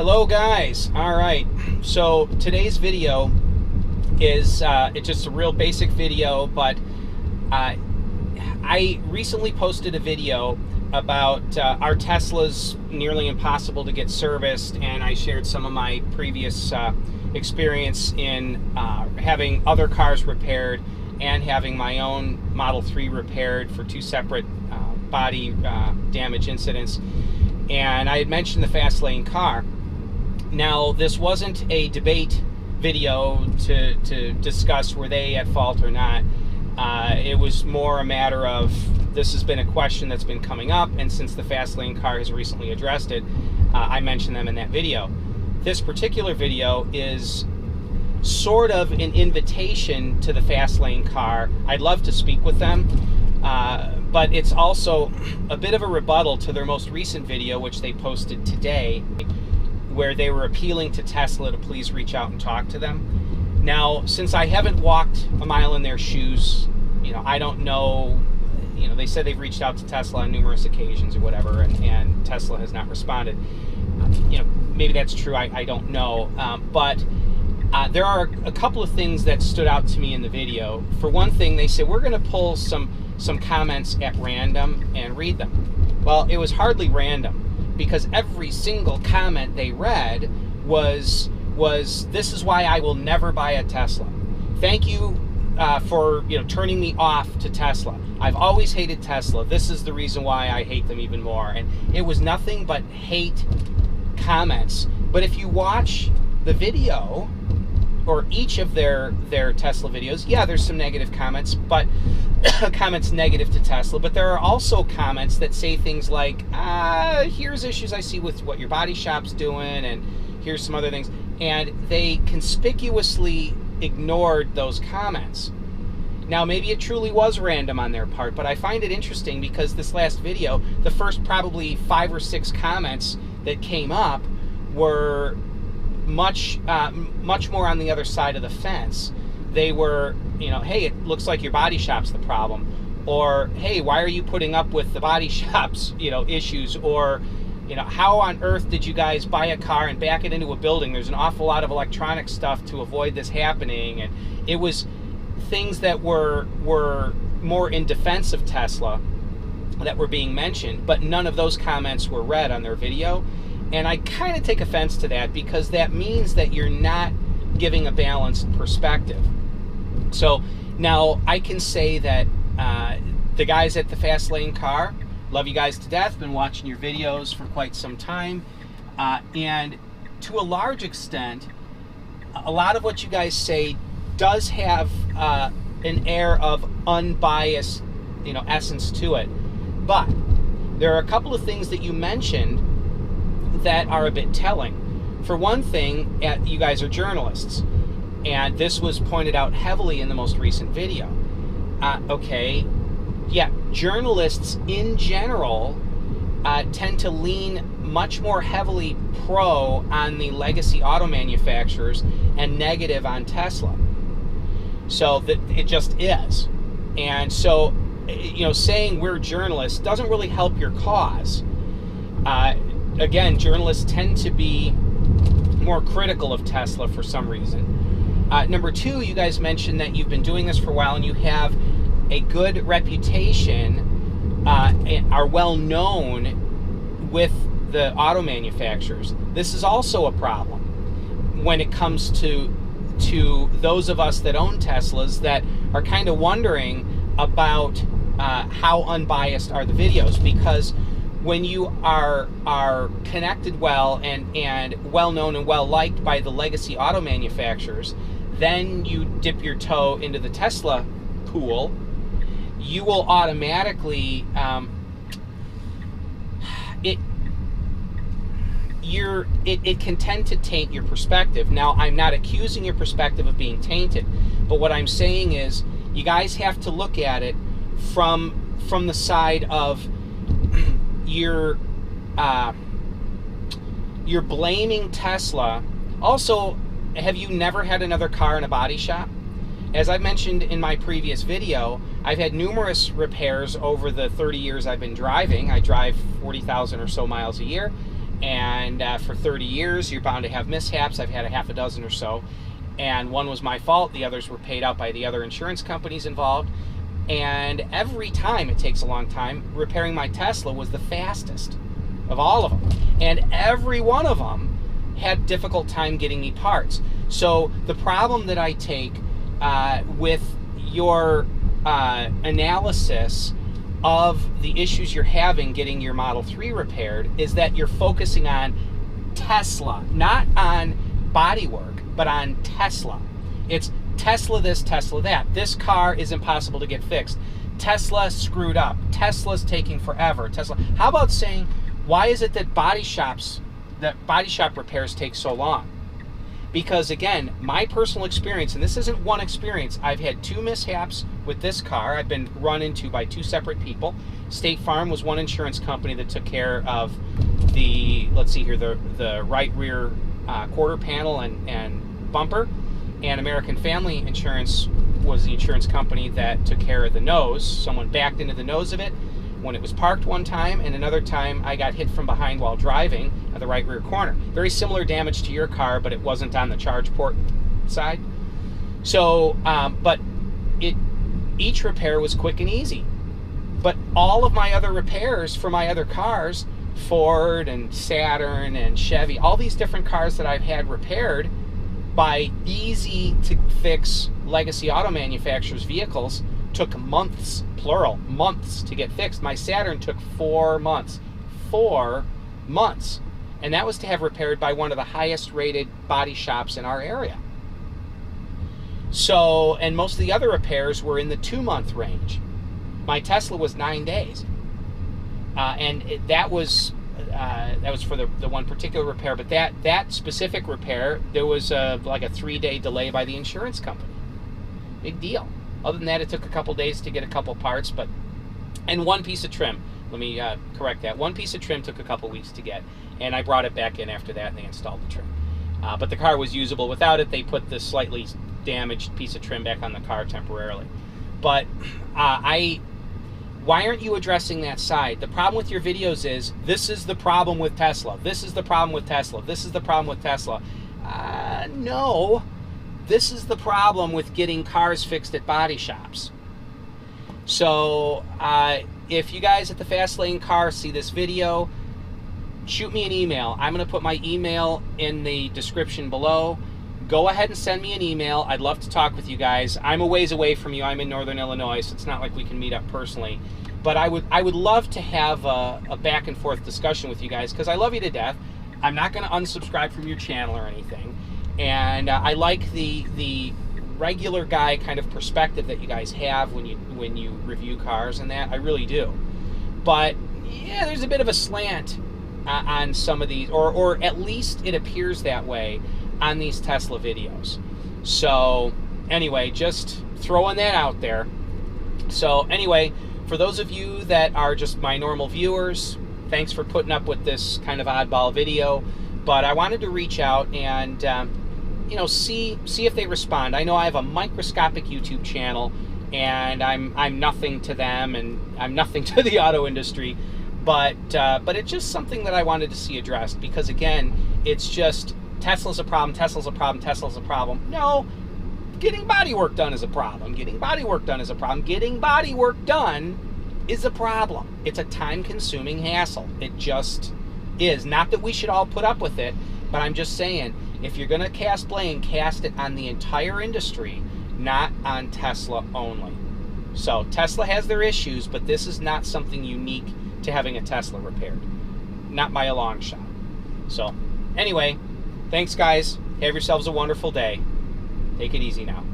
Hello guys. All right, so today's video is it's just a real basic video, but I recently posted a video about our Tesla's nearly impossible to get serviced, and I shared some of my previous experience in having other cars repaired and having my own Model 3 repaired for two separate body damage incidents. And I had mentioned the fast lane car. Now, this wasn't a debate video to discuss were they at fault or not. It was more a matter of, this has been a question that's been coming up, and since the fast lane car has recently addressed it, I mentioned them in that video. This particular video is sort of an invitation to the fast lane car. I'd love to speak with them, but it's also a bit of a rebuttal to their most recent video, which they posted today, where they were appealing to Tesla to please reach out and talk to them. Now, since I haven't walked a mile in their shoes, I don't know, they said they've reached out to Tesla on numerous occasions or whatever, and Tesla has not responded. Maybe that's true, I don't know. But there are a couple of things that stood out to me in the video. For one thing, they said, we're going to pull some comments at random and read them. Well, it was hardly random, because every single comment they read was this is why I will never buy a Tesla. Thank you for turning me off to Tesla. I've always hated Tesla. This is the reason why I hate them even more. And it was nothing but hate comments. But if you watch the video, or each of their Tesla videos, yeah, there's some negative comments, but comments negative to Tesla, but there are also comments that say things like, here's issues I see with what your body shop's doing, and here's some other things. And they conspicuously ignored those comments. Now, maybe it truly was random on their part, but I find it interesting because this last video, the first probably 5 or 6 comments that came up were much more on the other side of the fence. They were, hey, it looks like your body shop's the problem, or hey, why are you putting up with the body shop's issues, or how on earth did you guys buy a car and back it into a building? There's an awful lot of electronic stuff to avoid this happening. And it was things that were more in defense of Tesla that were being mentioned, but none of those comments were read on their video. And I kind of take offense to that, because that means that you're not giving a balanced perspective. So now I can say that the guys at the fast lane car, love you guys to death, been watching your videos for quite some time, and to a large extent, a lot of what you guys say does have an air of unbiased essence to it. But there are a couple of things that you mentioned that are a bit telling. For one thing, you guys are journalists, and this was pointed out heavily in the most recent video. Okay, yeah, journalists in general tend to lean much more heavily pro on the legacy auto manufacturers and negative on Tesla. So that it just is. And so, saying we're journalists doesn't really help your cause. Again, journalists tend to be more critical of Tesla for some reason. Number two, you guys mentioned that you've been doing this for a while and you have a good reputation, are well known with the auto manufacturers. This is also a problem when it comes to those of us that own Teslas that are kind of wondering about how unbiased are the videos, because when you are connected well and well known and well liked by the legacy auto manufacturers, then you dip your toe into the Tesla pool, you will automatically it can tend to taint your perspective. Now, I'm not accusing your perspective of being tainted, but what I'm saying is you guys have to look at it from the side of you're blaming Tesla. Also, have you never had another car in a body shop? As I mentioned in my previous video, I've had numerous repairs over the 30 years I've been driving. I drive 40,000 or so miles a year, And for 30 years, you're bound to have mishaps. I've had a half a dozen or so. And one was my fault. The others were paid out by the other insurance companies involved. And every time, it takes a long time, repairing my Tesla was the fastest of all of them. And every one of them had difficult time getting me parts. So the problem that I take with your analysis of the issues you're having getting your Model 3 repaired is that you're focusing on Tesla, not on bodywork, but on Tesla. It's Tesla this, Tesla that. This car is impossible to get fixed. Tesla screwed up. Tesla's taking forever. Tesla. How about saying, why is it that body shop repairs take so long? Because again, my personal experience, and this isn't one experience, I've had 2 mishaps with this car. I've been run into by 2 separate people. State Farm was one insurance company that took care of the, let's see here, the right rear quarter panel and bumper. And American Family Insurance was the insurance company that took care of the nose. Someone backed into the nose of it when it was parked one time, and another time I got hit from behind while driving at the right rear corner. Very similar damage to your car, but it wasn't on the charge port side. So, but each repair was quick and easy. But all of my other repairs for my other cars, Ford and Saturn and Chevy, all these different cars that I've had repaired by easy to fix legacy auto manufacturers' vehicles, took months, plural, months to get fixed. My Saturn took 4 months. 4 months. And that was to have repaired by one of the highest rated body shops in our area. So, and most of the other repairs were in the 2-month range. My Tesla was 9 days. That was for the one particular repair, but that specific repair, there was like a 3-day delay by the insurance company. Big deal. Other than that, it took a couple days to get a couple parts, and 1 piece of trim. Let me correct that. 1 piece of trim took a couple weeks to get, and I brought it back in after that, and they installed the trim. But the car was usable without it. They put the slightly damaged piece of trim back on the car temporarily. But why aren't you addressing that side? The problem with your videos is, this is the problem with Tesla. This is the problem with Tesla. This is the problem with Tesla. No. This is the problem with getting cars fixed at body shops. So, if you guys at the Fast Lane Car see this video, shoot me an email. I'm going to put my email in the description below. Go ahead and send me an email. I'd love to talk with you guys. I'm a ways away from you. I'm in Northern Illinois, so it's not like we can meet up personally. But I would love to have a back and forth discussion with you guys, because I love you to death. I'm not going to unsubscribe from your channel or anything. And I like the regular guy kind of perspective that you guys have when you review cars and that. I really do. But yeah, there's a bit of a slant on some of these, or at least it appears that way on these Tesla videos. So anyway, just throwing that out there. So anyway, for those of you that are just my normal viewers, thanks for putting up with this kind of oddball video. But I wanted to reach out and see if they respond. I know I have a microscopic YouTube channel, and I'm nothing to them, and I'm nothing to the auto industry. But it's just something that I wanted to see addressed, because again, it's just Tesla's a problem, Tesla's a problem, Tesla's a problem. No, getting body work done is a problem. Getting body work done is a problem. Getting body work done is a problem. It's a time-consuming hassle. It just is. Not that we should all put up with it, but I'm just saying, if you're going to cast blame, cast it on the entire industry, not on Tesla only. So Tesla has their issues, but this is not something unique to having a Tesla repaired. Not by a long shot. So anyway, thanks guys. Have yourselves a wonderful day. Take it easy now.